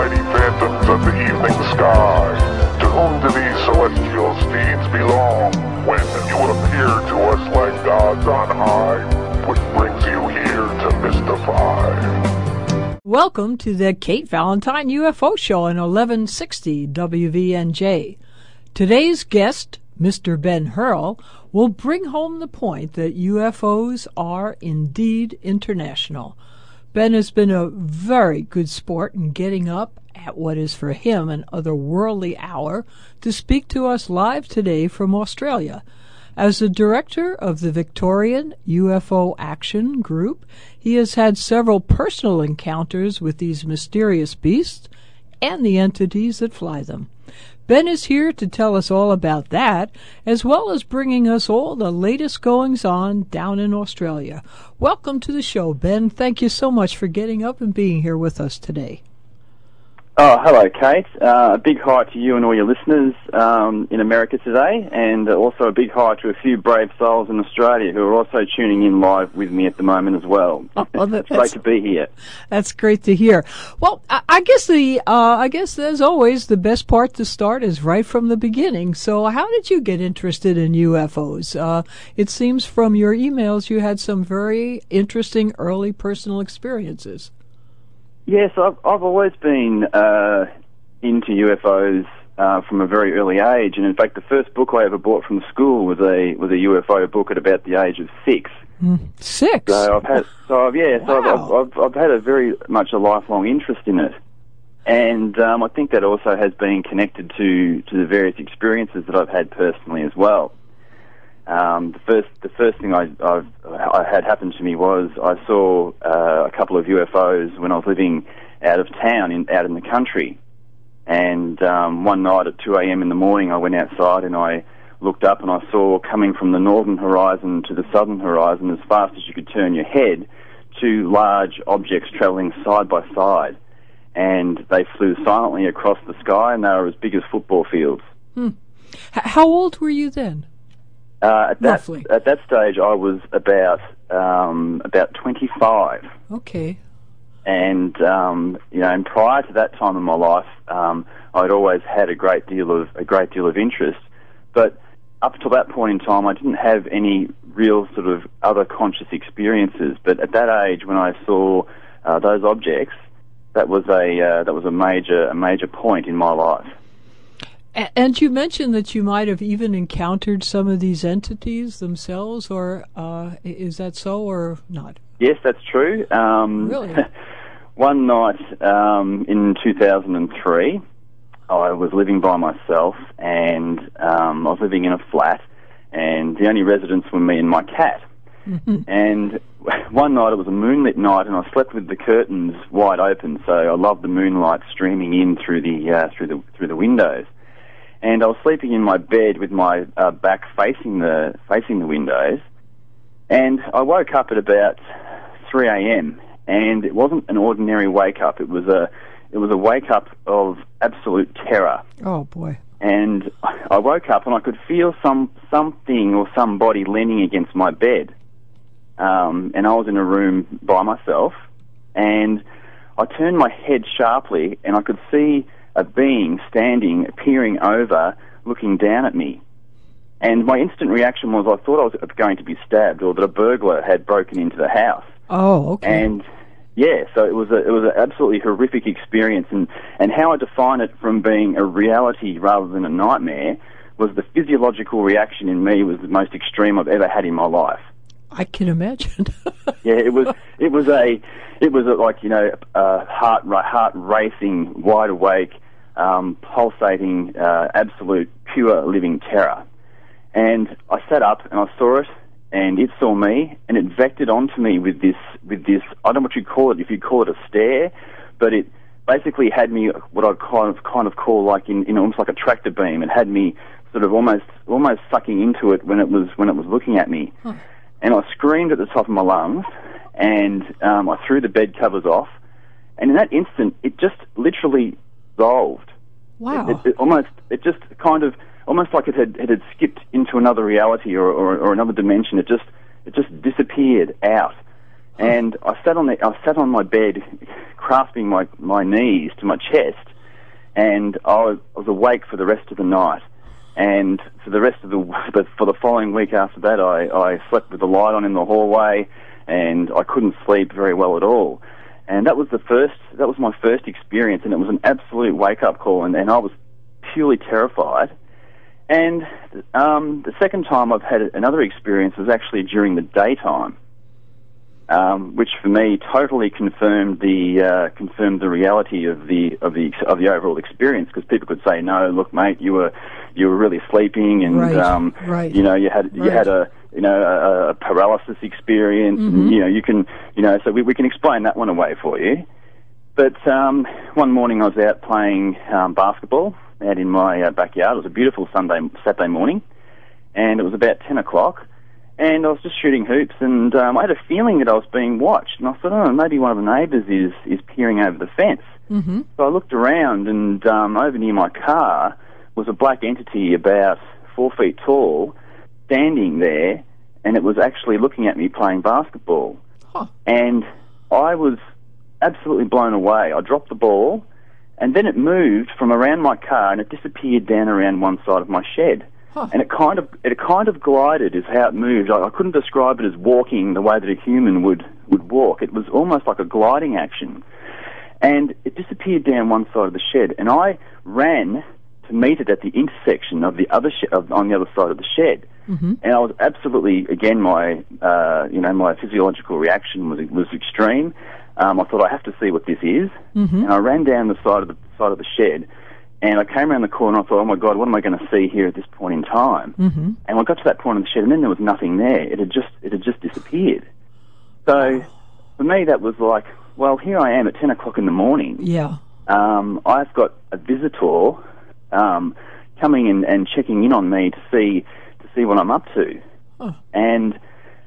mighty phantoms of the evening sky. To whom do these celestial steeds belong when you appear to us like gods on high? What brings you here to mystify? Welcome to the Kate Valentine UFO Show on 1160 WVNJ. Today's guest, Mr. Ben Hurl, will bring home the point that UFOs are indeed international. Ben has been a very good sport in getting up at what is for him an otherworldly hour to speak to us live today from Australia. As the director of the Victorian UFO Action Group, he has had several personal encounters with these mysterious beasts and the entities that fly them. Ben is here to tell us all about that, as well as bringing us all the latest goings-on down in Australia. Welcome to the show, Ben. Thank you so much for getting up and being here with us today. Oh, hello, Kate. A big hi to you and all your listeners in America today, and also a big hi to a few brave souls in Australia who are also tuning in live with me at the moment as well. It's great to be here. That's great to hear. Well, I guess as always, the best part to start is right from the beginning. So, how did you get interested in UFOs? It seems from your emails you had some very interesting early personal experiences. Yes, I've always been into UFOs from a very early age, and in fact, the first book I ever bought from school was a UFO book at about the age of 6. 6. So I've had a very much a lifelong interest in it, and I think that also has been connected to the various experiences that I've had personally as well. The first thing I had happen to me was I saw a couple of UFOs when I was living out of town, out in the country. And one night at 2 a.m. in the morning, I went outside and I looked up and I saw coming from the northern horizon to the southern horizon, as fast as you could turn your head, 2 large objects travelling side by side. And they flew silently across the sky, and they were as big as football fields. How old were you then? At that stage, I was about 25. Okay. And and prior to that time in my life, I'd always had a great deal of interest. But up until that point in time, I didn't have any real sort of other conscious experiences. But at that age, when I saw those objects, that was a major point in my life. And you mentioned that you might have even encountered some of these entities themselves, or is that so or not? Yes, that's true. Really? One night in 2003, I was living by myself, and I was living in a flat, and the only residents were me and my cat. Mm-hmm. And one night, it was a moonlit night, and I slept with the curtains wide open, so I loved the moonlight streaming in through the windows. And I was sleeping in my bed with my back facing the windows, and I woke up at about 3 a.m. and it wasn't an ordinary wake up. It was a wake up of absolute terror. Oh boy! And I woke up and I could feel something or somebody leaning against my bed, and I was in a room by myself, and I turned my head sharply and I could see a being standing, peering over, looking down at me. And my instant reaction was I thought I was going to be stabbed, or that a burglar had broken into the house. Oh, okay. And yeah, so it was an absolutely horrific experience. And how I define it from being a reality rather than a nightmare was the physiological reaction in me was the most extreme I've ever had in my life. I can imagine. Yeah, it was like, heart racing, wide awake, pulsating, absolute pure living terror. And I sat up and I saw it, and it saw me, and it vectored onto me with this. I don't know what you'd call it, if you'd call it a stare, but it basically had me what I'd kind of call like in almost like a tractor beam. It had me sort of almost sucking into it when it was looking at me. Huh. And I screamed at the top of my lungs, and I threw the bed covers off, and in that instant, it just literally dissolved. Wow! It just kind of almost like it had skipped into another reality or another dimension. It just disappeared out, and I sat on my bed, grasping my knees to my chest, and I was awake for the rest of the night. And for the rest of for the following week after that, I slept with the light on in the hallway, and I couldn't sleep very well at all. And that was my first experience, and it was an absolute wake-up call, and I was purely terrified. And the second time I've had another experience was actually during the daytime, which for me totally confirmed the reality of the overall experience. Because people could say, "No, look, mate, you were really sleeping, and right. you had a paralysis experience, and you can so we can explain that one away for you." But one morning I was out playing basketball out in my backyard. It was a beautiful Saturday morning, and it was about 10 o'clock, and I was just shooting hoops, and I had a feeling that I was being watched, and I thought, oh, maybe one of the neighbours is peering over the fence. Mm-hmm. So I looked around, and over near my car was a black entity about 4 feet tall, standing there, and it was actually looking at me playing basketball. Huh. And I was absolutely blown away. I dropped the ball, and then it moved from around my car, and it disappeared down around one side of my shed. Huh. And it kind of glided is how it moved. I couldn't describe it as walking the way that a human would walk. It was almost like a gliding action. And it disappeared down one side of the shed, and I ran to meet it at the intersection of the other on the other side of the shed. Mm-hmm. And I was absolutely, again, my physiological reaction was extreme. I thought, I have to see what this is. Mm-hmm. And I ran down the side of the shed, and I came around the corner, and I thought, oh my God, what am I going to see here at this point in time? Mm-hmm. And I got to that point in the shed, and then there was nothing there. It had just disappeared. So for me, that was like, well, here I am at 10 o'clock in the morning. Yeah. I've got a visitor coming in and checking in on me to see what I'm up to. Oh. And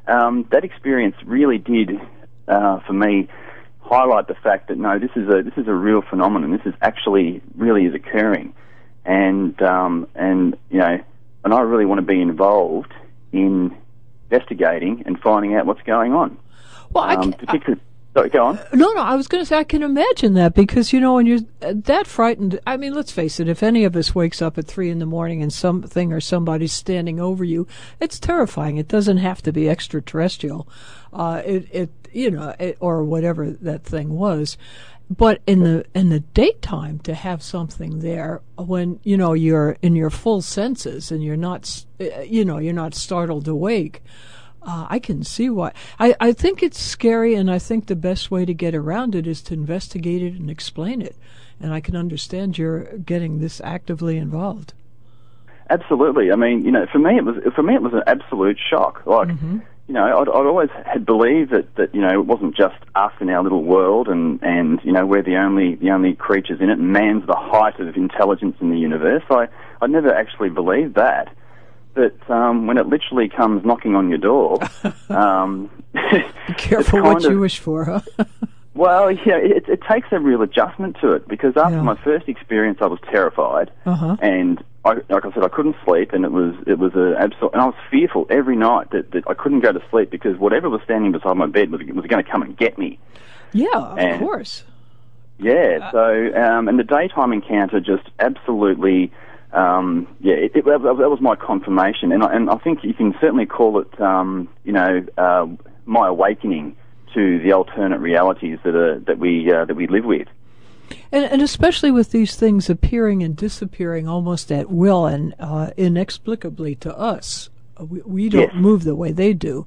that experience really did, for me, highlight the fact that no, this is a real phenomenon. This is actually really is occurring, and I really want to be involved in investigating and finding out what's going on. Well, Sorry, go on. No, I was going to say I can imagine that because, when you're that frightened, I mean, let's face it, if any of us wakes up at 3 a.m. and something or somebody's standing over you, it's terrifying. It doesn't have to be extraterrestrial, or whatever that thing was. But in the daytime, to have something there when, you're in your full senses and you're not startled awake, I can see why. I think it's scary, and I think the best way to get around it is to investigate it and explain it. And I can understand you're getting this actively involved. Absolutely. I mean, for me it was an absolute shock. Like, I'd always had believed that it wasn't just us in our little world, and we're the only creatures in it, and man's the height of intelligence in the universe. I never actually believed that. But when it literally comes knocking on your door, be careful what you wish for, huh? Well, yeah, it takes a real adjustment to it, because after my first experience, I was terrified, and like I said, I couldn't sleep, and it was an absolute, and I was fearful every night that I couldn't go to sleep because whatever was standing beside my bed was going to come and get me. Yeah, of course. Yeah, so and the daytime encounter just absolutely. That was my confirmation, and I think you can certainly call it, my awakening to the alternate realities that we live with. And especially with these things appearing and disappearing almost at will and inexplicably to us, we don't move the way they do,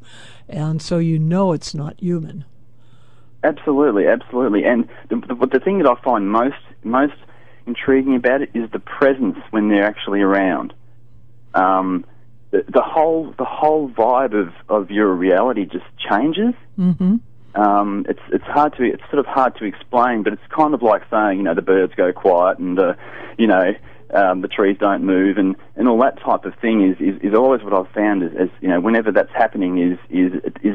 and so it's not human. Absolutely, and the thing that I find most intriguing about it is the presence when they're actually around. The whole vibe of your reality just changes. Mm-hmm. It's sort of hard to explain, but it's kind of like saying the birds go quiet and the trees don't move and all that type of thing is always what I've found as whenever that's happening is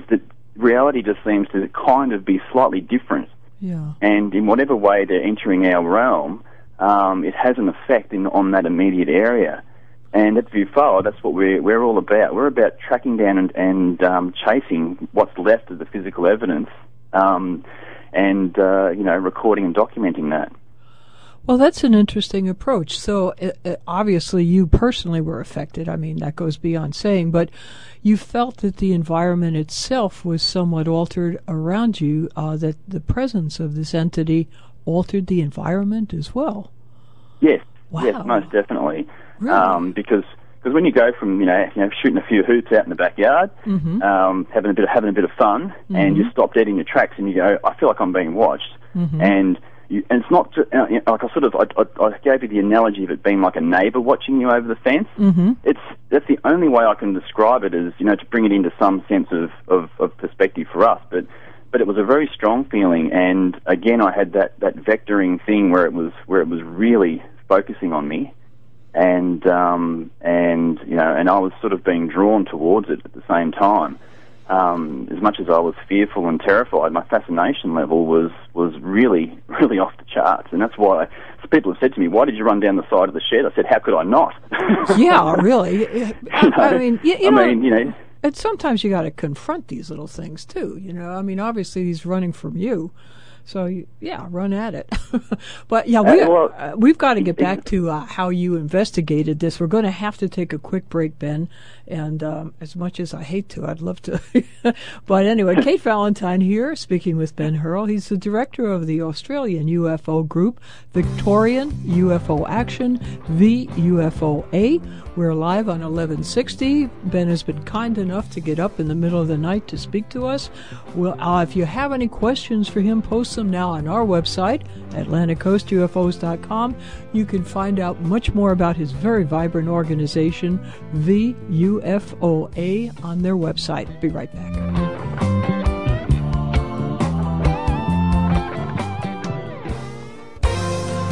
that reality just seems to kind of be slightly different. Yeah. And in whatever way they're entering our realm, it has an effect on that immediate area. And at UFO, that's what we're all about. We're about tracking down and chasing what's left of the physical evidence, and and recording and documenting that. Well, that's an interesting approach. So obviously you personally were affected. I mean, that goes beyond saying, but you felt that the environment itself was somewhat altered around you, that the presence of this entity altered the environment as well. Yes, wow. Yes, most definitely. Really? Because when you go from shooting a few hoots out in the backyard, having a bit of fun, and you stop dead in your tracks, and you go, I feel like I'm being watched, and it's not like I gave you the analogy of it being like a neighbour watching you over the fence. That's the only way I can describe it, is to bring it into some sense of perspective for us. But it was a very strong feeling, and again I had that vectoring thing where it was really focusing on me, and I was sort of being drawn towards it at the same time. As much as I was fearful and terrified, my fascination level was really, really off the charts, and that's why people have said to me, "Why did you run down the side of the shed?" I said, "How could I not?" Yeah, really. I mean, and sometimes you got to confront these little things too. I mean, obviously he's running from you. So, run at it. But, we've got to get back to how you investigated this. We're going to have to take a quick break, Ben. And as much as I hate to, I'd love to. But anyway, Kate Valentine here, speaking with Ben Hurl. He's the director of the Australian UFO group, Victorian UFO Action, VUFOA. We're live on 1160. Ben has been kind enough to get up in the middle of the night to speak to us. Well, if you have any questions for him, post them now on our website, AtlanticCoastUFOs.com. You can find out much more about his very vibrant organization, VUFOA, on their website. Be right back.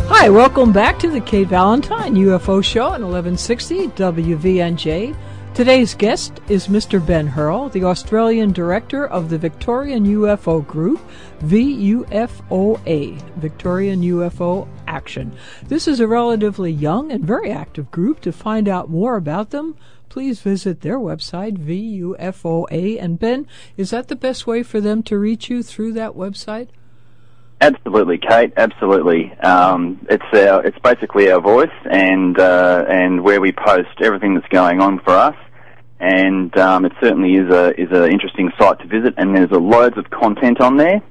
Hi, welcome back to the Kate Valentine UFO Show on 1160 WVNJ. Today's guest is Mr. Ben Hurl, the Australian director of the Victorian UFO group, VUFOA, Victorian UFO Action. This is a relatively young and very active group. To find out more about them, please visit their website, VUFOA. And Ben, is that the best way for them to reach you, through that website? Absolutely, Kate. Absolutely. It's basically our voice, and where we post everything that's going on for us. And it certainly is a interesting site to visit, and there's loads of content on there.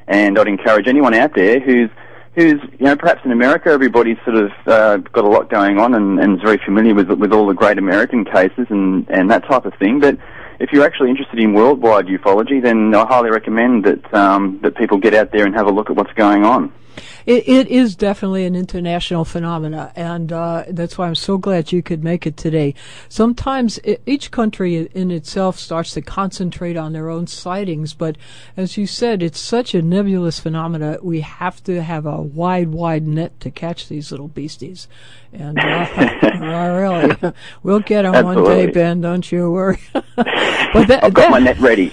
And I'd encourage anyone out there who's perhaps in America, everybody's sort of got a lot going on and is very familiar with all the great American cases and that type of thing. But if you're actually interested in worldwide ufology, then I highly recommend that people get out there and have a look at what's going on. It is definitely an international phenomena, and that's why I'm so glad you could make it today. Sometimes each country in itself starts to concentrate on their own sightings, but as you said, it's such a nebulous phenomena, we have to have a wide net to catch these little beasties. And really, we'll get them one day, Ben, don't you worry. But I've got my net ready.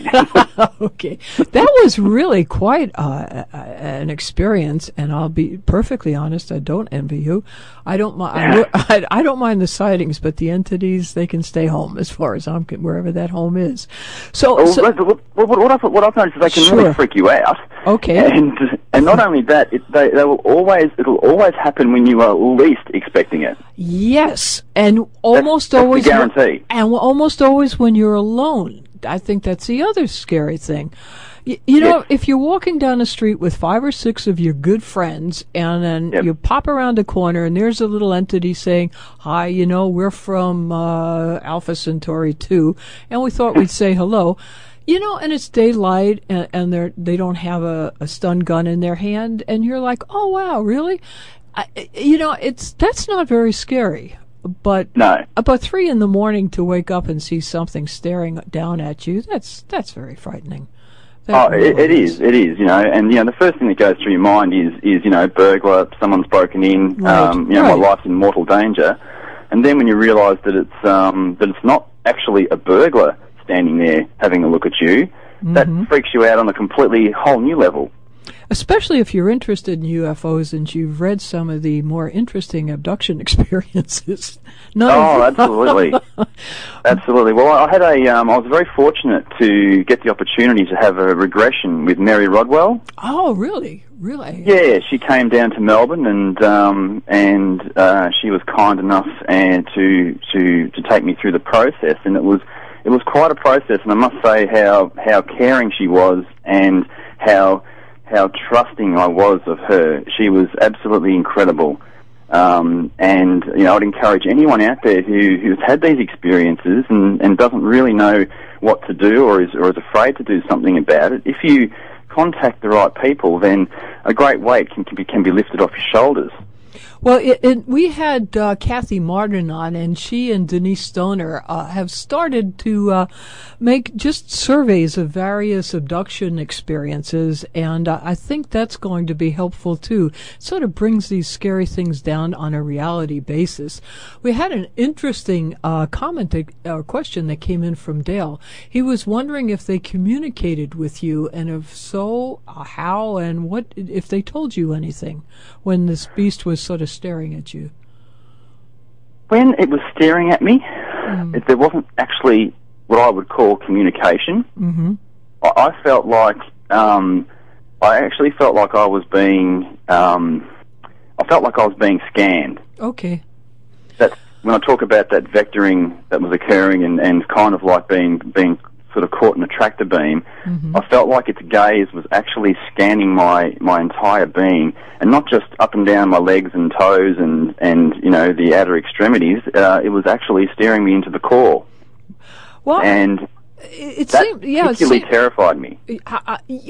Okay. That was really quite an experience, and I'll be perfectly honest, I don't envy you. I don't mind. I don't mind the sightings, but the entities, they can stay home as far as I'm wherever that home is. What I've noticed is they can really freak you out. Okay. And not only that, it'll always happen when you are least expecting it. Yes, and almost that's always the guarantee. And almost always when you're alone. I think that's the other scary thing. You know, if you're walking down the street with 5 or 6 of your good friends, and then you pop around a corner and there's a little entity saying, "Hi, we're from Alpha Centauri 2, and we thought we'd say hello." And it's daylight, and they don't have a stun gun in their hand, and you're like, "Oh wow, really?" That's not very scary. But no. About 3 a.m. to wake up and see something staring down at you, that's very frightening. It is, and the first thing that goes through your mind is burglar, someone's broken in, my life's in mortal danger, and then when you realise that it's not actually a burglar standing there having a look at you, that freaks you out on a completely whole new level. Especially if you're interested in UFOs and you've read some of the more interesting abduction experiences. Absolutely. Absolutely. Well, I was very fortunate to get the opportunity to have a regression with Mary Rodwell. Oh, really? Really? Yeah, she came down to Melbourne and she was kind enough to take me through the process, and it was quite a process, and I must say how caring she was and how trusting I was of her. She was absolutely incredible. And, I'd encourage anyone out there who's had these experiences and doesn't really know what to do or is afraid to do something about it, if you contact the right people, then a great weight can be lifted off your shoulders. Well, we had Kathy Martin on, and she and Denise Stoner have started to make just surveys of various abduction experiences, and I think that's going to be helpful too. It sort of brings these scary things down on a reality basis. We had an interesting question that came in from Dale. He was wondering if they communicated with you, and if so, how and what, if they told you anything when this beast was sort of staring at you. When it was staring at me, there wasn't actually what I would call communication. Mm-hmm. I felt like I actually felt like I was being scanned. Okay. That's when I talk about that vectoring that was occurring and kind of like being sort of caught in a tractor beam. Mm-hmm. I felt like its gaze was actually scanning my entire being, and not just up and down my legs and toes and the outer extremities. It was actually staring me into the core. Well, and it particularly terrified me.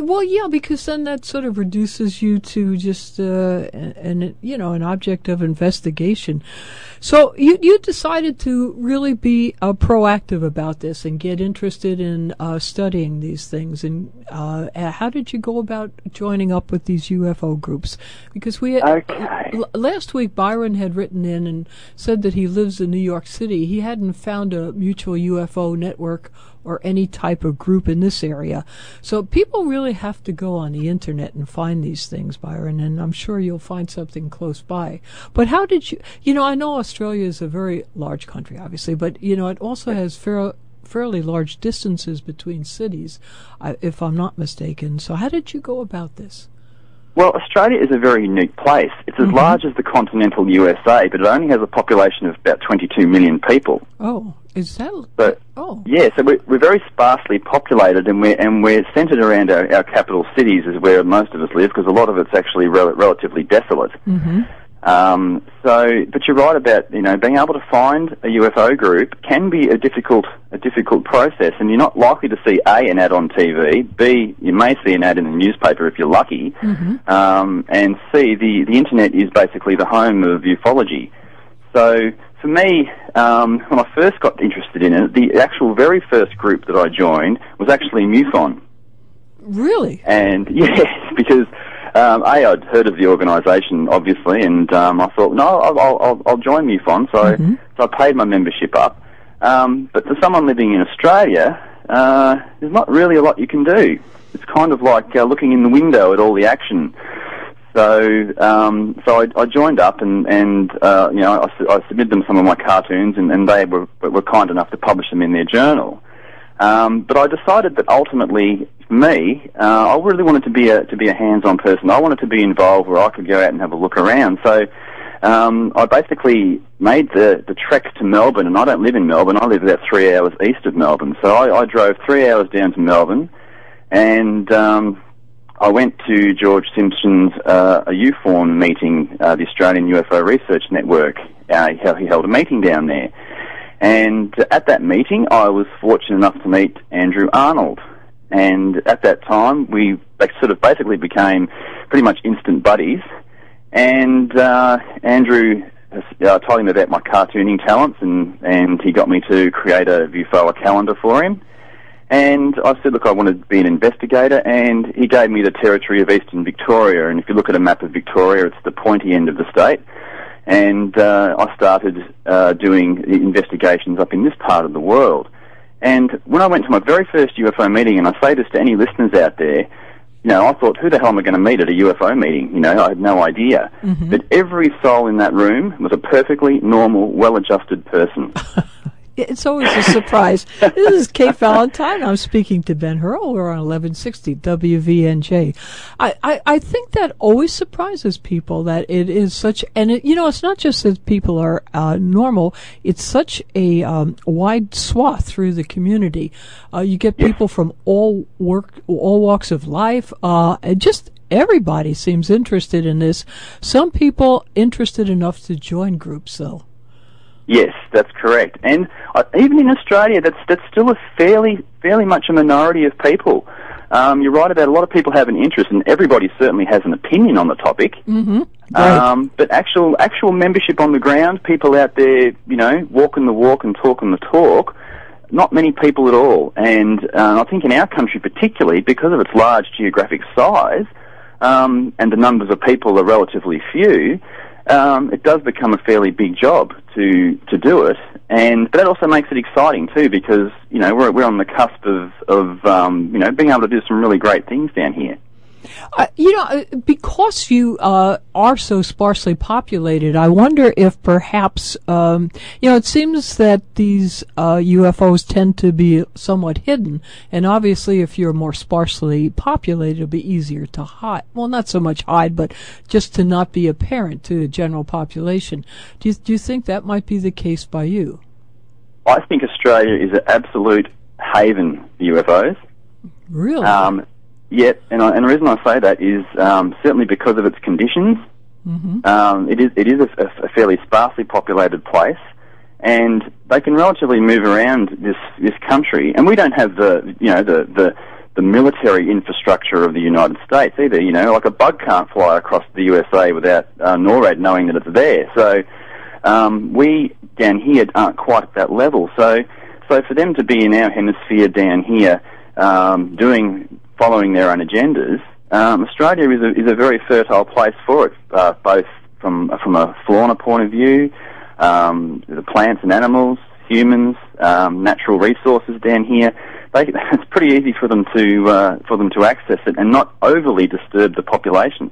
Well, yeah, because then that sort of reduces you to just an object of investigation. So you decided to really be proactive about this and get interested in studying these things. And how did you go about joining up with these UFO groups? Because last week Byron had written in and said that he lives in New York City. He hadn't found a mutual UFO network or any type of group in this area. So people really have to go on the internet and find these things, Byron, and I'm sure you'll find something close by. But how did you, I know Australia is a very large country, obviously, but, it also has fairly large distances between cities, if I'm not mistaken. So how did you go about this? Well, Australia is a very unique place. It's as large as the continental USA, but it only has a population of about 22 million people. Oh, is that? Yeah, so we're very sparsely populated, and we're centred around our capital cities, is where most of us live, because a lot of it's actually relatively desolate. Mm-hmm. But you're right about being able to find a UFO group can be a difficult process, and you're not likely to see an ad on TV, B, you may see an ad in the newspaper if you're lucky, and C, the internet is basically the home of ufology. So for me, when I first got interested in it, the actual very first group that I joined was actually MUFON. Really? And yes, because I'd heard of the organisation, obviously, and I thought, no, I'll join MUFON, so I paid my membership up. But for someone living in Australia, there's not really a lot you can do. It's kind of like looking in the window at all the action. So I joined up, and I submitted them some of my cartoons, and they were kind enough to publish them in their journal. But I decided that ultimately, for me, I really wanted to be a hands-on person. I wanted to be involved where I could go out and have a look around. So I basically made the trek to Melbourne, and I don't live in Melbourne. I live about 3 hours east of Melbourne. So I drove 3 hours down to Melbourne, and I went to George Simpson's a UFON meeting, the Australian UFO Research Network. He held a meeting down there. And at that meeting, I was fortunate enough to meet Andrew Arnold. And at that time, we sort of basically became pretty much instant buddies. And Andrew, I told him about my cartooning talents, and he got me to create a UFO calendar for him. And I said, look, I want to be an investigator, and he gave me the territory of Eastern Victoria. And if you look at a map of Victoria, it's the pointy end of the state. And I started doing investigations up in this part of the world. And when I went to my very first UFO meeting, and I say this to any listeners out there, I thought, who the hell am I going to meet at a UFO meeting? I had no idea. Mm-hmm. But every soul in that room was a perfectly normal, well-adjusted person. It's always a surprise. This is Kate Valentine. I'm speaking to Ben Hurl. We're on 1160 WVNJ. I think that always surprises people that it is such, and it's not just that people are normal. It's such a wide swath through the community. You get people from all walks of life. Just everybody seems interested in this. Some people interested enough to join groups, though. Yes, that's correct. And even in Australia, that's still a fairly much a minority of people. You're right about a lot of people have an interest, and everybody certainly has an opinion on the topic. Mm-hmm. Right. But actual membership on the ground, people out there, walking the walk and talking the talk, not many people at all. And I think in our country particularly, because of its large geographic size, and the numbers of people are relatively few, it does become a fairly big job to do it, but that also makes it exciting too, because we're on the cusp of being able to do some really great things down here. Because you are so sparsely populated, I wonder if perhaps, it seems that these UFOs tend to be somewhat hidden, and obviously if you're more sparsely populated, it'll be easier to hide. Well, not so much hide, but just to not be apparent to the general population. Do you think that might be the case by you? I think Australia is an absolute haven for UFOs. Really? Yeah, and the reason I say that is certainly because of its conditions. Mm-hmm. It is a fairly sparsely populated place, and they can relatively move around this country. And we don't have the military infrastructure of the United States either. Like a bug can't fly across the USA without NORAD knowing that it's there. So we down here aren't quite at that level. So for them to be in our hemisphere down here following their own agendas, Australia is a very fertile place for it, both from a fauna point of view, the plants and animals, humans, natural resources down here. It's pretty easy for them to access it and not overly disturb the population.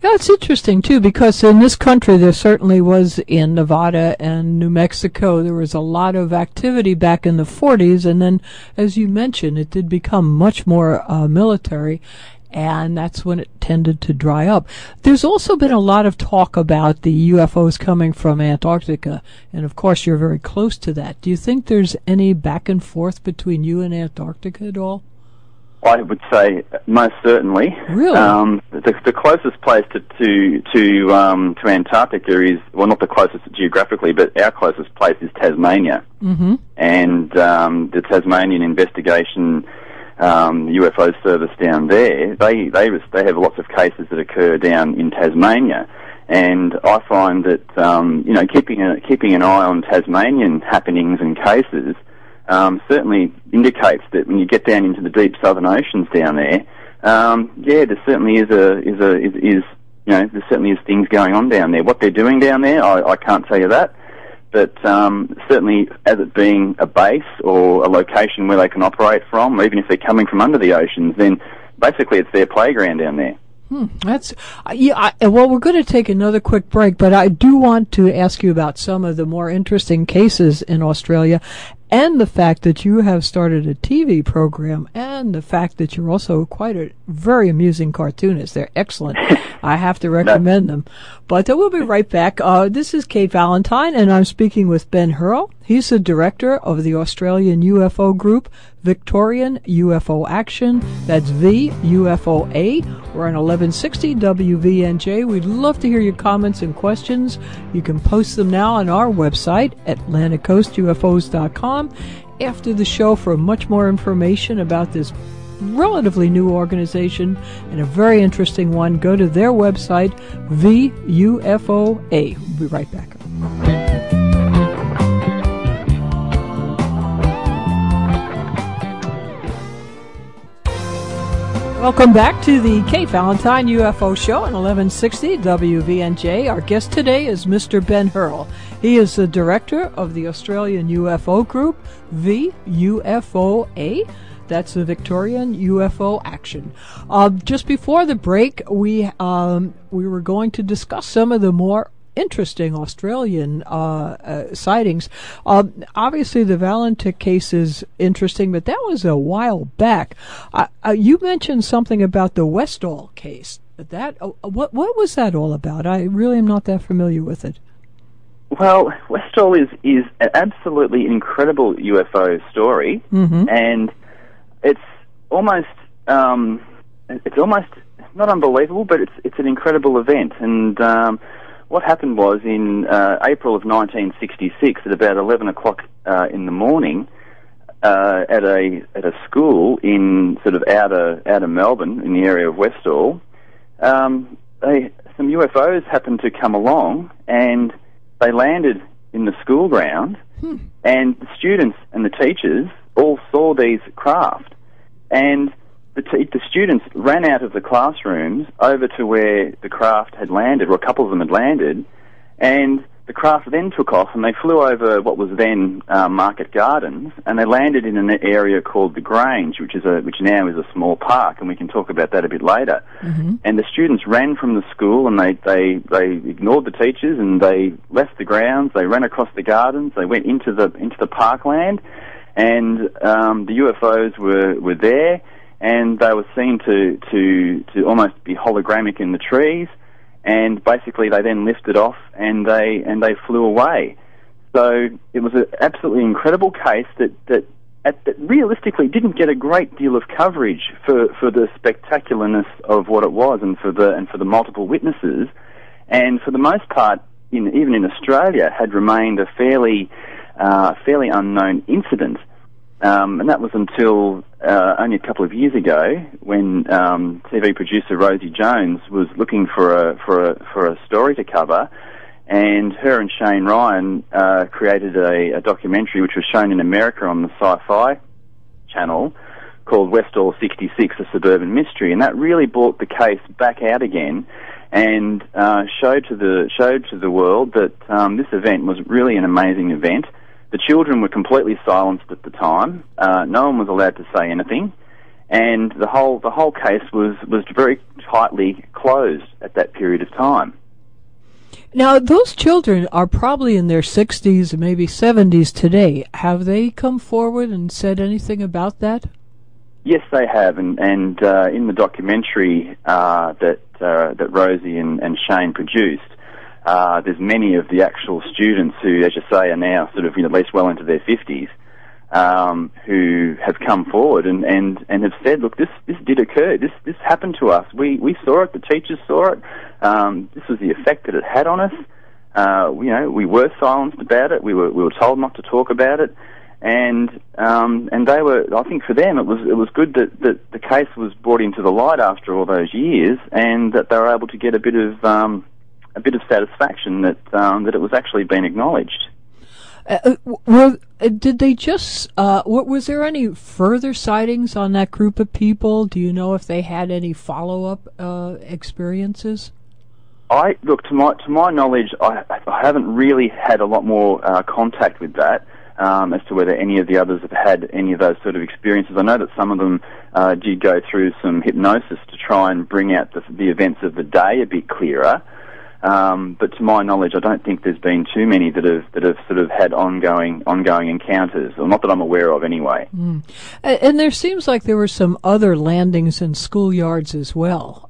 Yeah, it's interesting, too, because in this country there certainly was, in Nevada and New Mexico, there was a lot of activity back in the 40s, and then, as you mentioned, it did become much more military, and that's when it tended to dry up. There's also been a lot of talk about the UFOs coming from Antarctica, and of course you're very close to that. Do you think there's any back and forth between you and Antarctica at all? I would say most certainly. Really? The closest place to Antarctica is, well, not the closest geographically, but our closest place is Tasmania. Mm-hmm. And the Tasmanian Investigation UFO Service down there, they have lots of cases that occur down in Tasmania. And I find that keeping an eye on Tasmanian happenings and cases certainly indicates that when you get down into the deep southern oceans down there, there certainly is things going on down there. What they're doing down there, I can't tell you that, but certainly as it being a base or a location where they can operate from, or even if they're coming from under the oceans, then basically it's their playground down there. That's well, we're going to take another quick break, but I do want to ask you about some of the more interesting cases in Australia, and the fact that you have started a TV program, and the fact that you're also quite a very amusing cartoonist. They're excellent. I have to recommend them. But we'll be right back. This is Kate Valentine, and I'm speaking with Ben Hurl. He's the director of the Australian UFO group, Victorian UFO Action. That's VUFOA. We're on 1160 WVNJ. We'd love to hear your comments and questions. You can post them now on our website, AtlanticCoastUFOs.com. After the show, for much more information about this relatively new organization and a very interesting one, go to their website, VUFOA. We'll be right back. Welcome back to the Kate Valentine UFO Show on 1160 WVNJ. Our guest today is Mr. Ben Hurl. He is the director of the Australian UFO group, VUFOA. That's the Victorian UFO action. Just before the break, we were going to discuss some of the more interesting Australian sightings. Obviously, the Valentine case is interesting, but that was a while back. You mentioned something about the Westall case. What was that all about? I really am not that familiar with it. Well, Westall is an absolutely incredible UFO story, and it's almost not unbelievable, but it's an incredible event. And what happened was in April of 1966, at about 11 o'clock in the morning, at a school in sort of outer Melbourne, in the area of Westall, some UFOs happened to come along, and they landed in the school ground, and the students and the teachers all saw these craft. And the students ran out of the classrooms over to where the craft had landed, or a couple of them had landed, and the craft then took off, and they flew over what was then Market Gardens, and they landed in an area called the Grange, which now is a small park, and we can talk about that a bit later. And the students ran from the school, and they ignored the teachers, and they left the grounds. They ran across the gardens. They went into the parkland, and the UFOs were there, and they were seen to almost be hologramic in the trees. And basically, they then lifted off, and they flew away. So it was an absolutely incredible case that realistically didn't get a great deal of coverage for the spectacularness of what it was, and for the multiple witnesses, and for the most part, even in Australia, had remained a fairly unknown incident. And that was until only a couple of years ago, when TV producer Rosie Jones was looking for a story to cover, and her and Shane Ryan created a documentary which was shown in America on the Sci-Fi channel called Westall 66: A Suburban Mystery, and that really brought the case back out again, and showed to the world that this event was really an amazing event. The children were completely silenced at the time. No one was allowed to say anything, and the whole case was very tightly closed at that period of time. Now, those children are probably in their 60s, maybe 70s today. Have they come forward and said anything about that? Yes, they have, and in the documentary that Rosie and Shane produced, there's many of the actual students who, as you say, are now sort of at least well into their 50s, who have come forward and have said, look, this did occur. This happened to us. We saw it. The teachers saw it. This was the effect that it had on us. We were silenced about it. We were told not to talk about it. And they were. I think for them it was good that the case was brought into the light after all those years, and that they were able to get a bit of satisfaction that it was actually being acknowledged. Did they just? Was there any further sightings on that group of people? Do you know if they had any follow-up experiences? To my knowledge, I haven't really had a lot more contact with that. As to whether any of the others have had any of those sort of experiences. I know that some of them did go through some hypnosis to try and bring out the events of the day a bit clearer. But to my knowledge, I don't think there's been too many that have sort of had ongoing encounters, or not that I'm aware of anyway. And there seems like there were some other landings in schoolyards as well.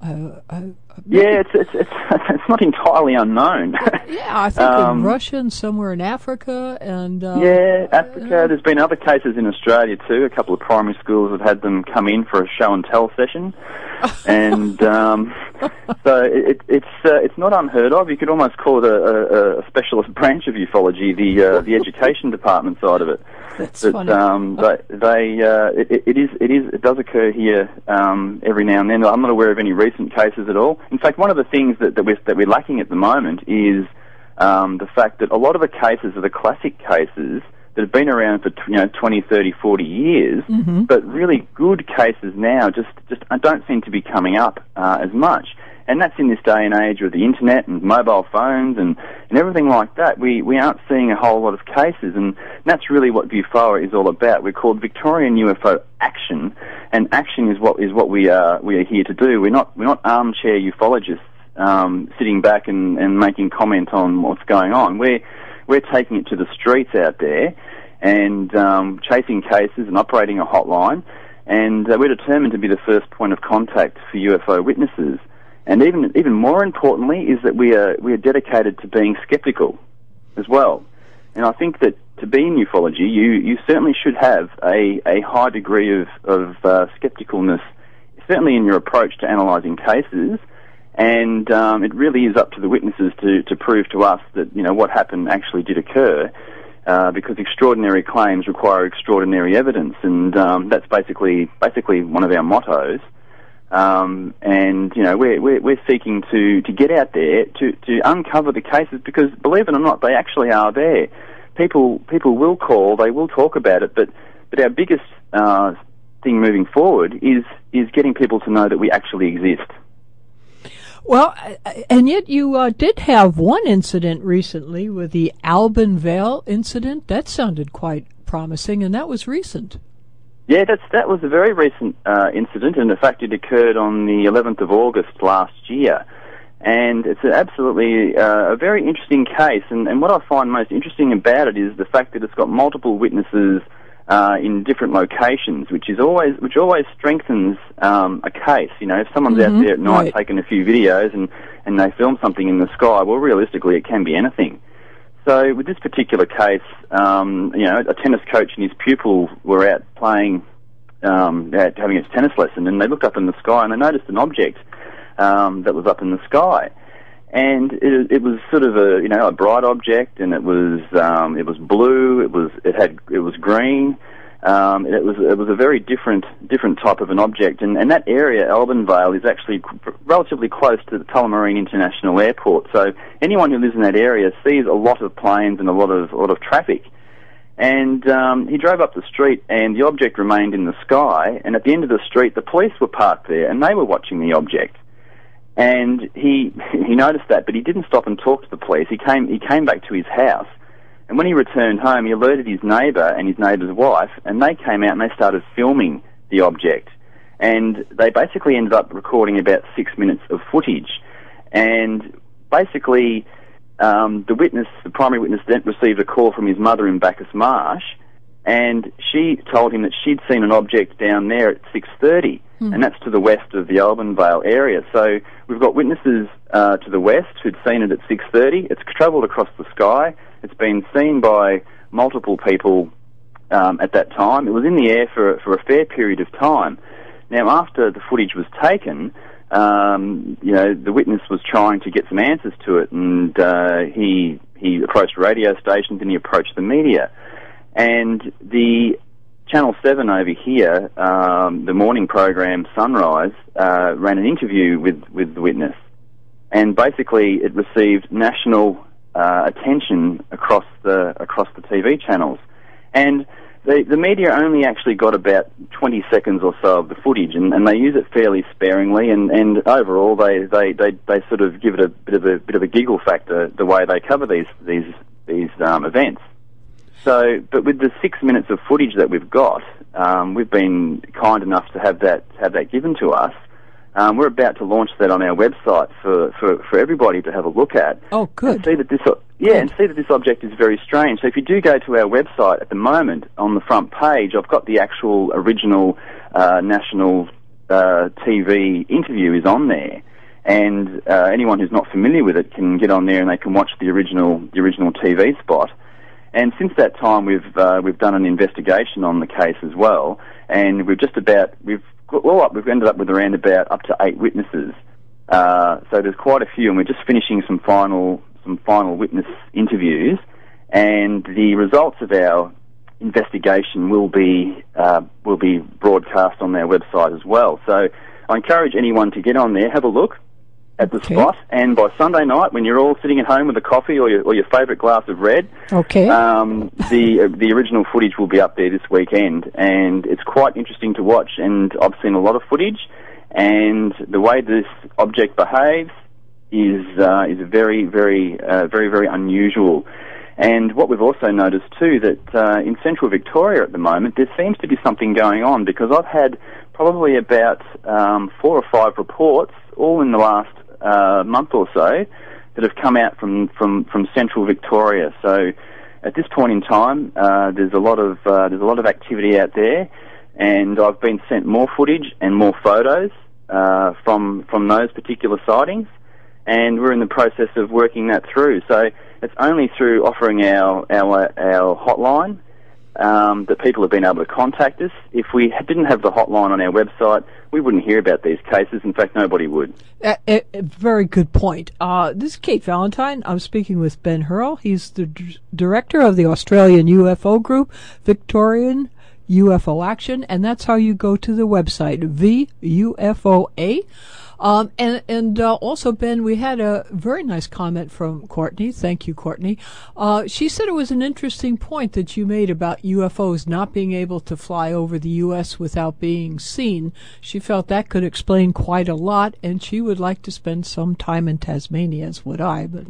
Yeah, it's not entirely unknown. Yeah, I think in Russia and somewhere in Africa, and Africa. There's been other cases in Australia too. A couple of primary schools have had them come in for a show and tell session, and so it's not unheard of. You could almost call it a specialist branch of ufology, the education department side of it. That's but, funny. It does occur here every now and then. I'm not aware of any recent cases at all. In fact, one of the things that we're lacking at the moment is the fact that a lot of the cases are the classic cases that have been around for 20, 30, 40 years, but really good cases now just don't seem to be coming up as much. And that's in this day and age of the internet and mobile phones and everything like that. We aren't seeing a whole lot of cases, and that's really what VUFOA is all about. We're called Victorian UFO Action, and action is what we are here to do. We're not armchair ufologists sitting back and making comment on what's going on. We're taking it to the streets out there and chasing cases and operating a hotline, and we're determined to be the first point of contact for UFO witnesses. And even more importantly is that we are dedicated to being sceptical as well. And I think that to be in ufology, you certainly should have a high degree of skepticalness, certainly in your approach to analysing cases. And it really is up to the witnesses to prove to us that what happened actually did occur, because extraordinary claims require extraordinary evidence, and that's basically one of our mottos. And we're seeking to get out there to uncover the cases, because believe it or not, they actually are there. People will call, they will talk about it, but our biggest thing moving forward is getting people to know that we actually exist. Well, and yet you did have one incident recently with the Alban Vale incident. That sounded quite promising, and that was recent. Yeah, that was a very recent incident, and in fact it occurred on the 11th of August last year. And it's absolutely a very interesting case, and what I find most interesting about it is the fact that it's got multiple witnesses in different locations, which always strengthens a case. If someone's out there at night taking a few videos and they film something in the sky, well, realistically it can be anything. So with this particular case, a tennis coach and his pupil were out playing, having a tennis lesson, and they looked up in the sky and they noticed an object that was up in the sky, and it was sort of a bright object, and it was blue, it was green. It was a very different type of an object, and that area, Alban Vale, is actually relatively close to the Tullamarine International Airport. So anyone who lives in that area sees a lot of planes and a lot of traffic. And he drove up the street, and the object remained in the sky. And at the end of the street, the police were parked there, and they were watching the object. And he noticed that, but he didn't stop and talk to the police. He came back to his house. And when he returned home, he alerted his neighbour and his neighbour's wife, and they came out and they started filming the object. And they basically ended up recording about 6 minutes of footage. And basically, the primary witness, then received a call from his mother in Bacchus Marsh, and she told him that she'd seen an object down there at 6:30, and that's to the west of the Alban Vale area. So we've got witnesses to the west who'd seen it at 6:30. It's travelled across the sky. It's been seen by multiple people at that time. It was in the air for a fair period of time. Now, after the footage was taken, the witness was trying to get some answers to it, and he approached radio stations and he approached the media. And the Channel 7 over here, the morning program Sunrise, ran an interview with the witness, and basically it received national attention across the TV channels, and the media only actually got about 20 seconds or so of the footage, and they use it fairly sparingly, and overall they sort of give it a bit of a giggle factor the way they cover these events. So, but with the 6 minutes of footage that we've got, we've been kind enough to have that given to us. We're about to launch that on our website for everybody to have a look at. Oh, good. And see that this object is very strange. So if you do go to our website at the moment, on the front page, I've got the actual original national TV interview is on there, and anyone who's not familiar with it can get on there and they can watch the original TV spot. And since that time, we've done an investigation on the case as well, and we've ended up with around about up to 8 witnesses. So there's quite a few, and we're just finishing some final witness interviews, and the results of our investigation will be broadcast on their website as well. So I encourage anyone to get on there, have a look, at the spot, and by Sunday night, when you're all sitting at home with a coffee or your favourite glass of red, the original footage will be up there this weekend, and it's quite interesting to watch. And I've seen a lot of footage, and the way this object behaves is very, very unusual. And what we've also noticed too, that in central Victoria at the moment, there seems to be something going on, because I've had probably about 4 or 5 reports, all in the last month or so, that have come out from central Victoria. So at this point in time, there's a lot of activity out there, and I've been sent more footage and more photos from those particular sightings, and we're in the process of working that through. So it's only through offering our hotline that people have been able to contact us. If we didn't have the hotline on our website, we wouldn't hear about these cases. In fact, nobody would. A very good point. This is Kate Valentine. I'm speaking with Ben Hurl. He's the director of the Australian UFO group, Victorian UFO Action, and that's how you go to the website, VUFOA. And also, Ben, we had a very nice comment from Courtney. Thank you, Courtney. She said it was an interesting point that you made about UFOs not being able to fly over the U.S. without being seen. She felt that could explain quite a lot, and she would like to spend some time in Tasmania, as would I. But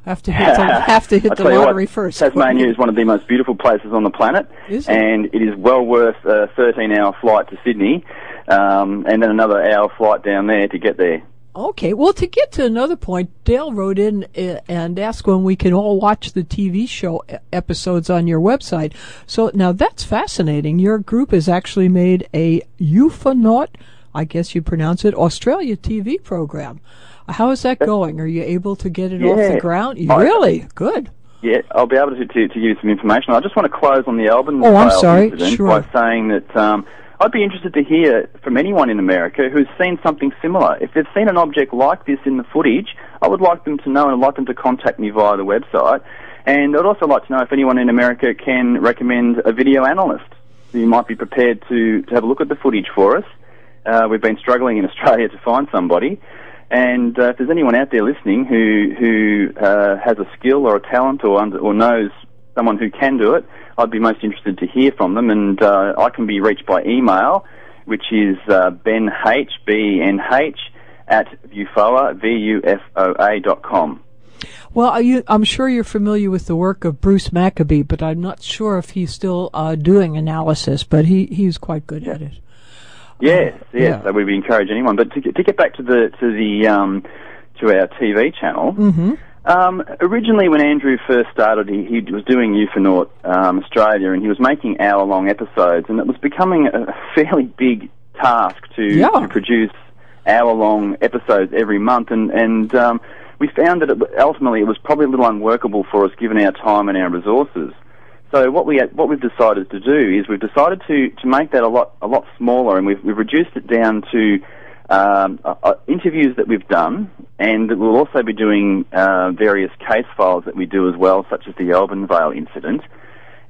have to hit the lottery first. Tasmania is one of the most beautiful places on the planet, and it is well worth a 13-hour flight to Sydney. And then another hour flight down there to get there. Okay, well, to get to another point, Dale wrote in and asked when we can all watch the TV show episodes on your website. So now that's fascinating. Your group has actually made a UFOnaut, I guess you pronounce it, Australia TV program. How is that going? Are you able to get it off the ground? Really? Good. Yeah, I'll be able to give you some information. I just want to close on the Alban incident by saying that I'd be interested to hear from anyone in America who's seen something similar. If they've seen an object like this in the footage, I would like them to know, and I'd like them to contact me via the website. And I'd also like to know if anyone in America can recommend a video analyst who might be prepared to have a look at the footage for us. We've been struggling in Australia to find somebody. And if there's anyone out there listening who has a skill or a talent or knows someone who can do it, I'd be most interested to hear from them, and I can be reached by email, which is BENH, BENH, at VUFOA.com. Well, I'm sure you're familiar with the work of Bruce Maccabee, but I'm not sure if he's still doing analysis, but he's quite good at it. Yes. So we'd encourage anyone. But to get back to our TV channel. Mm-hmm. Originally, when Andrew first started, he was doing UFOnaut Australia, and he was making hour-long episodes, and it was becoming a fairly big task to produce hour-long episodes every month, and we found that ultimately it was probably a little unworkable for us given our time and our resources. So what we've decided to do is we've decided to make that a lot smaller, and we've reduced it down to interviews that we've done, and we'll also be doing various case files that we do as well, such as the Alban Vale incident.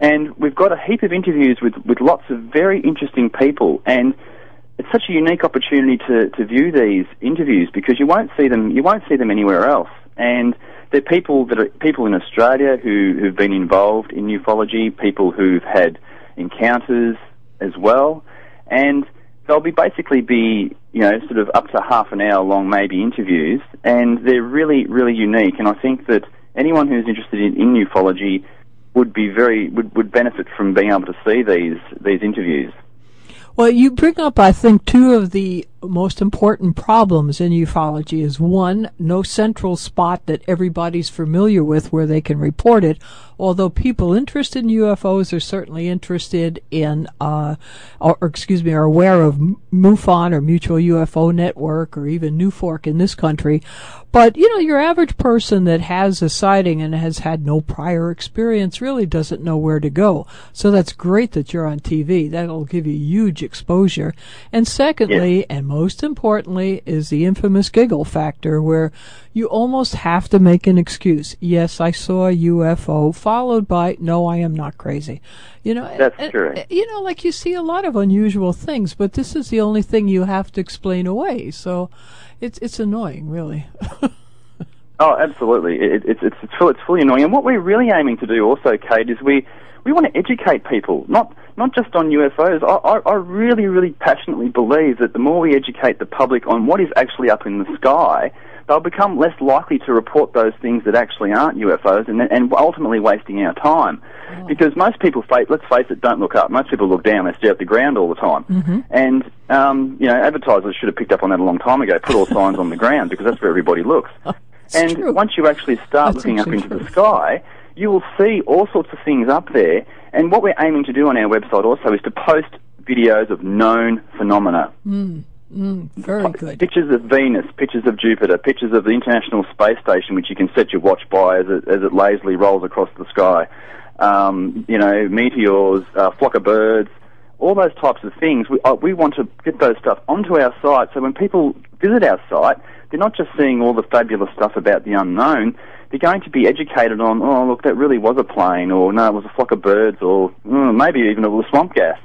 And we've got a heap of interviews with lots of very interesting people, and it's such a unique opportunity to view these interviews because you won't see them anywhere else. And they're people in Australia who've been involved in ufology, people who've had encounters as well, and they'll basically be sort of up to half an hour long maybe interviews, and they're really, really unique. And I think that anyone who's interested in ufology would benefit from being able to see these interviews. Well, you bring up, I think, two of the most important problems in ufology is, one, no central spot that everybody's familiar with where they can report it, although people interested in UFOs are certainly interested in, are aware of MUFON or Mutual UFO Network or even NUFORC in this country. But, your average person that has a sighting and has had no prior experience really doesn't know where to go. So that's great that you're on TV. That'll give you huge exposure. And secondly, and most importantly is the infamous giggle factor, where you almost have to make an excuse. Yes, I saw a UFO, followed by, no, I am not crazy. That's true. Like you see a lot of unusual things, but this is the only thing you have to explain away. So it's annoying, really. Oh, absolutely. It's fully annoying. And what we're really aiming to do also, Kate, is we want to educate people, not just on UFOs. I really, really passionately believe that the more we educate the public on what is actually up in the sky, they'll become less likely to report those things that actually aren't UFOs and ultimately wasting our time. Oh. Because most people, let's face it, don't look up. Most people look down. They stare at the ground all the time. Mm-hmm. And, advertisers should have picked up on that a long time ago, put all signs on the ground, because that's where everybody looks. And true. Once you actually start looking up into the sky, you will see all sorts of things up there. And what we're aiming to do on our website also is to post videos of known phenomena. Very good. Pictures of Venus, pictures of Jupiter, pictures of the International Space Station, which you can set your watch by as it lazily rolls across the sky. Meteors, flock of birds, all those types of things. We want to get those stuff onto our site, so when people visit our site, they're not just seeing all the fabulous stuff about the unknown. They're going to be educated on, oh, look, that really was a plane, or no, it was a flock of birds, or maybe even it was swamp gas.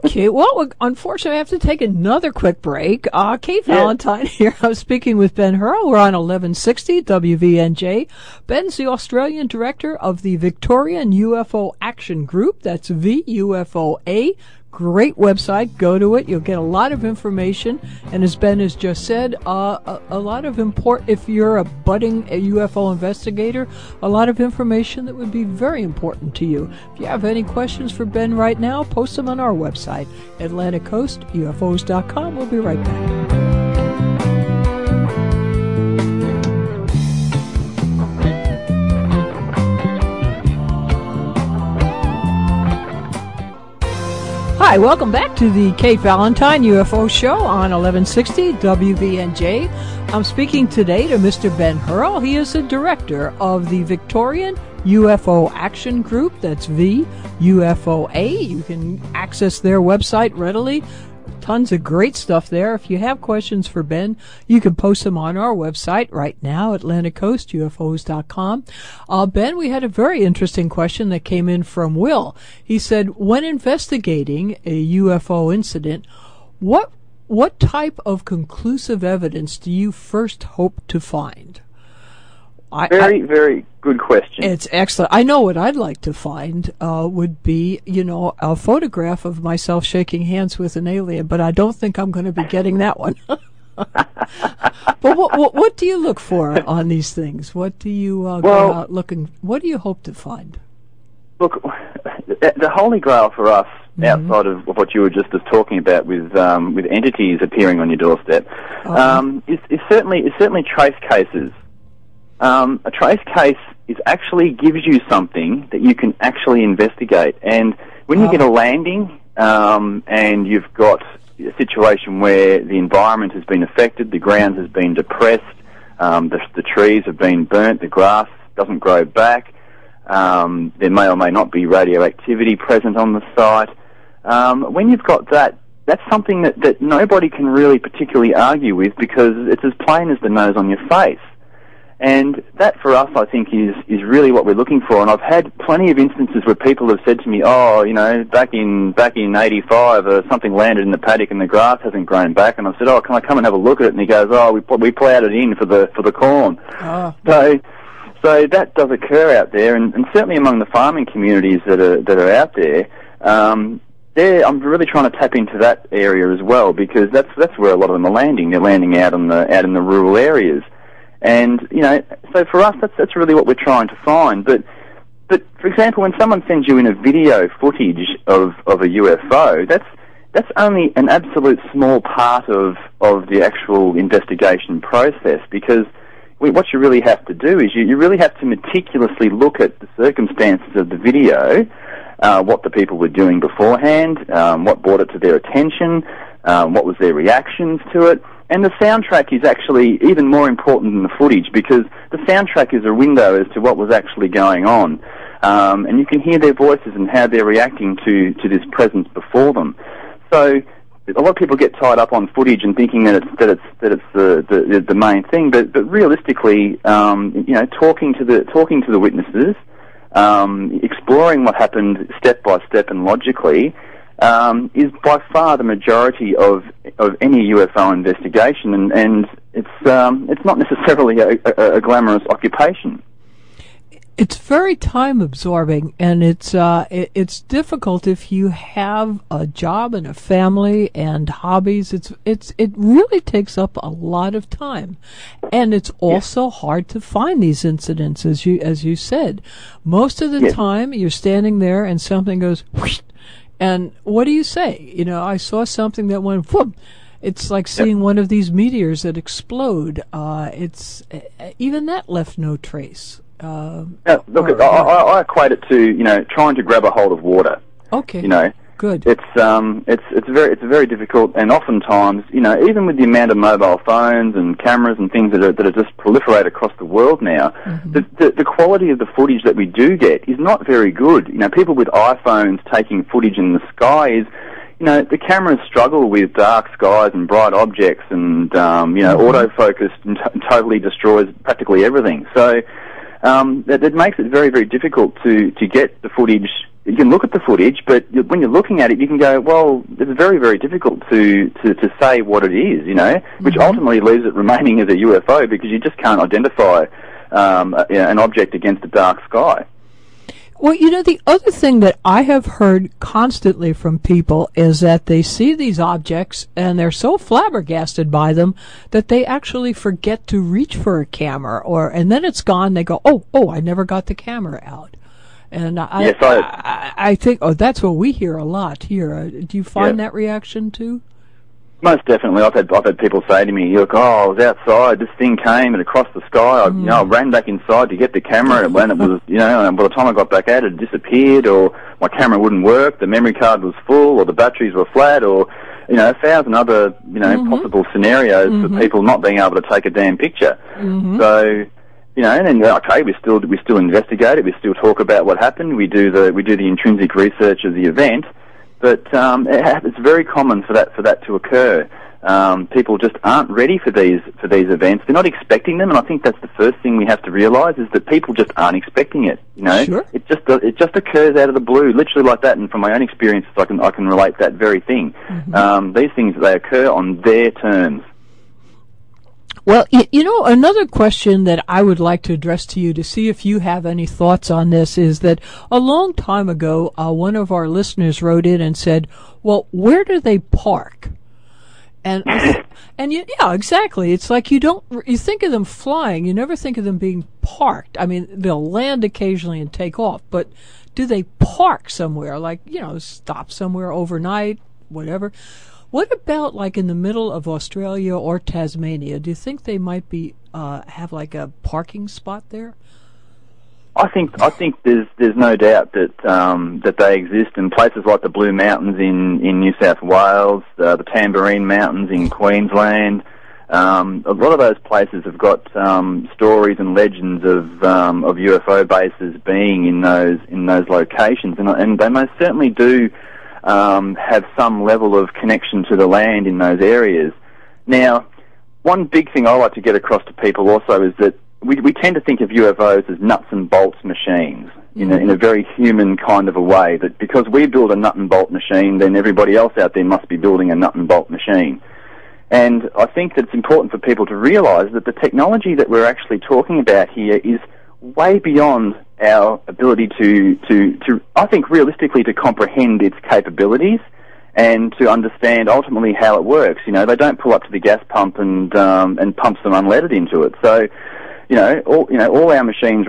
Okay, well, unfortunately, I have to take another quick break. Kate Valentine here. I'm speaking with Ben Hurl. We're on 1160 WVNJ. Ben's the Australian director of the Victorian UFO Action Group. That's VUFOA. Great website. Go to it. You'll get a lot of information. And as Ben has just said, a lot of if you're a budding UFO investigator, a lot of information that would be very important to you. If you have any questions for Ben right now, post them on our website, AtlanticCoastUFOs.com. We'll be right back. Hi, welcome back to the Kate Valentine UFO Show on 1160 WVNJ. I'm speaking today to Mr. Ben Hurl. He is the director of the Victorian UFO Action Group. That's VUFOA. You can access their website readily. Tons of great stuff there. If you have questions for Ben, you can post them on our website right now, AtlanticCoastUFOs.com. Ben, we had a very interesting question that came in from Will. He said, when investigating a UFO incident, what type of conclusive evidence do you first hope to find? Very good question. It's excellent. I know what I'd like to find would be, a photograph of myself shaking hands with an alien, but I don't think I'm going to be getting that one. But what do you look for on these things? What do you go out looking? What do you hope to find? Look, the holy grail for us, outside of what you were just talking about with entities appearing on your doorstep, is certainly trace cases. A trace case gives you something that you can actually investigate. And when you get a landing, and you've got a situation where the environment has been affected, the ground has been depressed, the trees have been burnt, the grass doesn't grow back, there may or may not be radioactivity present on the site. When you've got that, that's something that nobody can really particularly argue with, because it's as plain as the nose on your face. And that, for us, I think, is really what we're looking for. And I've had plenty of instances where people have said to me, back in 85, something landed in the paddock and the grass hasn't grown back. And I said, can I come and have a look at it? And he goes, we plowed it in for the corn. So that does occur out there, and certainly among the farming communities that are out there. I'm really trying to tap into that area as well, because that's where a lot of them are landing. They're landing out in the rural areas. And, so for us, that's really what we're trying to find. But for example, when someone sends you in a video footage of a UFO, that's only an absolute small part of the actual investigation process, because what you really have to do is you really have to meticulously look at the circumstances of the video, what the people were doing beforehand, what brought it to their attention, what was their reactions to it. And the soundtrack is actually even more important than the footage, because the soundtrack is a window as to what was actually going on. And you can hear their voices and how they're reacting to this presence before them. So a lot of people get tied up on footage and thinking that it's the main thing, but realistically, talking to the witnesses, exploring what happened step by step and logically, is by far the majority of any UFO investigation, and it's not necessarily a glamorous occupation. It's very time absorbing, and it's difficult if you have a job and a family and hobbies. It really takes up a lot of time, and it's also hard to find these incidents, as you said. Most of the time, you're standing there and something goes whoosh, and what do you say? I saw something that went whoop. It's like seeing one of these meteors that explode. Even that left no trace. Look, I equate it to trying to grab a hold of water. Okay. Good. It's very difficult, and oftentimes, even with the amount of mobile phones and cameras and things that are just proliferate across the world now, the quality of the footage that we do get is not very good. People with iPhones taking footage in the sky is, the cameras struggle with dark skies and bright objects, and autofocus totally destroys practically everything. So. That makes it very, very difficult to get the footage. You can look at the footage, but when you're looking at it, you can go, well, it's very, very difficult to say what it is, which ultimately leaves it remaining as a UFO because you just can't identify an object against a dark sky. Well, the other thing that I have heard constantly from people is that they see these objects and they're so flabbergasted by them that they actually forget to reach for a camera, and then it's gone. They go, oh, I never got the camera out. And I think, that's what we hear a lot here. Do you find that reaction too? Most definitely. I've had people say to me, look, I was outside, this thing came and across the sky, I ran back inside to get the camera, and when it was, and by the time I got back out, it disappeared, or my camera wouldn't work, the memory card was full, or the batteries were flat, or, 1,000 other, possible scenarios for people not being able to take a damn picture. So, and then, okay, we still investigate it, we still talk about what happened, we do the intrinsic research of the event. But it's very common for that to occur. People just aren't ready for these events. They're not expecting them, and I think that's the first thing we have to realise is that people just aren't expecting it. Sure. It just occurs out of the blue, literally like that. And from my own experiences, I can relate that very thing. These things, they occur on their terms. Well, another question that I would like to address to you to see if you have any thoughts on this is that a long time ago, one of our listeners wrote in and said, well, where do they park? And yeah, exactly. It's like you think of them flying, you never think of them being parked. I mean, they'll land occasionally and take off, but do they park somewhere, like, stop somewhere overnight, whatever? What about like in the middle of Australia or Tasmania? Do you think they might be have like a parking spot there? I think there's no doubt that they exist in places like the Blue Mountains in New South Wales, the Tamborine Mountains in Queensland. A lot of those places have got stories and legends of UFO bases being in those locations, and they most certainly do. Have some level of connection to the land in those areas. Now, one big thing I like to get across to people also is that we tend to think of UFOs as nuts and bolts machines in a very human kind of a way, that because we build a nut and bolt machine, then everybody else out there must be building a nut and bolt machine. And I think that it's important for people to realise that the technology that we're actually talking about here is way beyond our ability to I think realistically to comprehend its capabilities and to understand ultimately how it works. They don't pull up to the gas pump and pump some unleaded into it. So, all our machines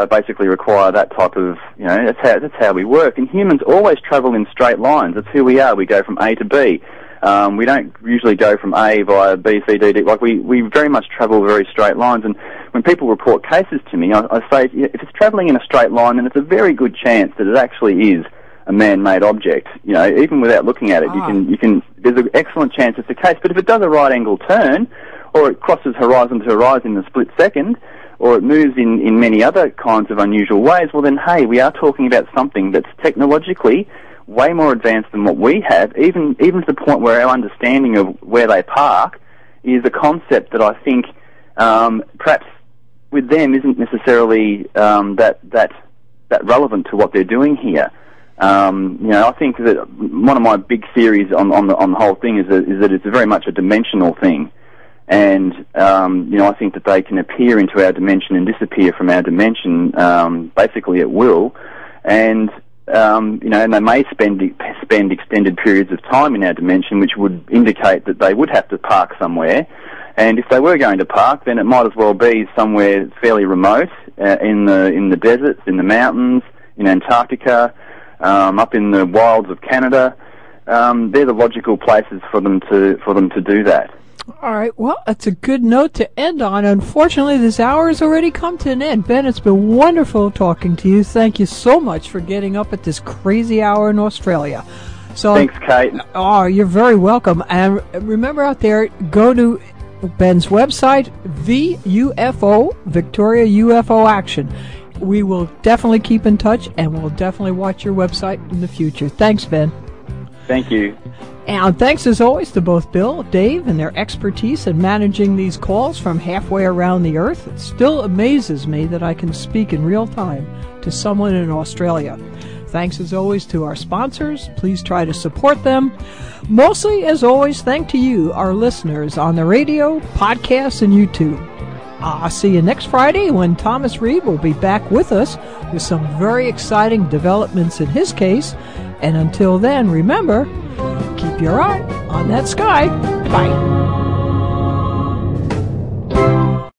basically require that type of, that's how we work. And humans always travel in straight lines. That's who we are. We go from A to B. We don't usually go from A via B, C, D, D. Like we very much travel very straight lines. And when people report cases to me, I say if it's travelling in a straight line, then it's a very good chance that it actually is a man-made object. Even without looking at it, you can. There's an excellent chance it's the case. But if it does a right-angle turn, or it crosses horizon to horizon in a split second, or it moves in many other kinds of unusual ways, well then, hey, we are talking about something that's technologically way more advanced than what we have, even to the point where our understanding of where they park is a concept that I think perhaps with them isn't necessarily that relevant to what they're doing here. I think that one of my big theories on the whole thing is that it's very much a dimensional thing, and I think that they can appear into our dimension and disappear from our dimension basically at will, and and they may spend extended periods of time in our dimension, which would indicate that they would have to park somewhere. And if they were going to park, then it might as well be somewhere fairly remote, in the deserts, in the mountains, in Antarctica, up in the wilds of Canada. They're the logical places for them to do that. All right, well, that's a good note to end on. Unfortunately, this hour has already come to an end. Ben, it's been wonderful talking to you. Thank you so much for getting up at this crazy hour in Australia. So, thanks, Kate. Oh, you're very welcome. And remember out there, go to Ben's website, VUFO, Victoria UFO Action. We will definitely keep in touch, and we'll definitely watch your website in the future. Thanks, Ben. Thank you. And thanks as always to both Bill, Dave, and their expertise in managing these calls from halfway around the earth. It still amazes me that I can speak in real time to someone in Australia. Thanks as always to our sponsors. Please try to support them. Mostly, as always, thank to you, our listeners on the radio, podcasts, and YouTube. I'll see you next Friday when Thomas Reed will be back with us with some very exciting developments in his case. And until then, remember, keep your eye on that sky. Bye.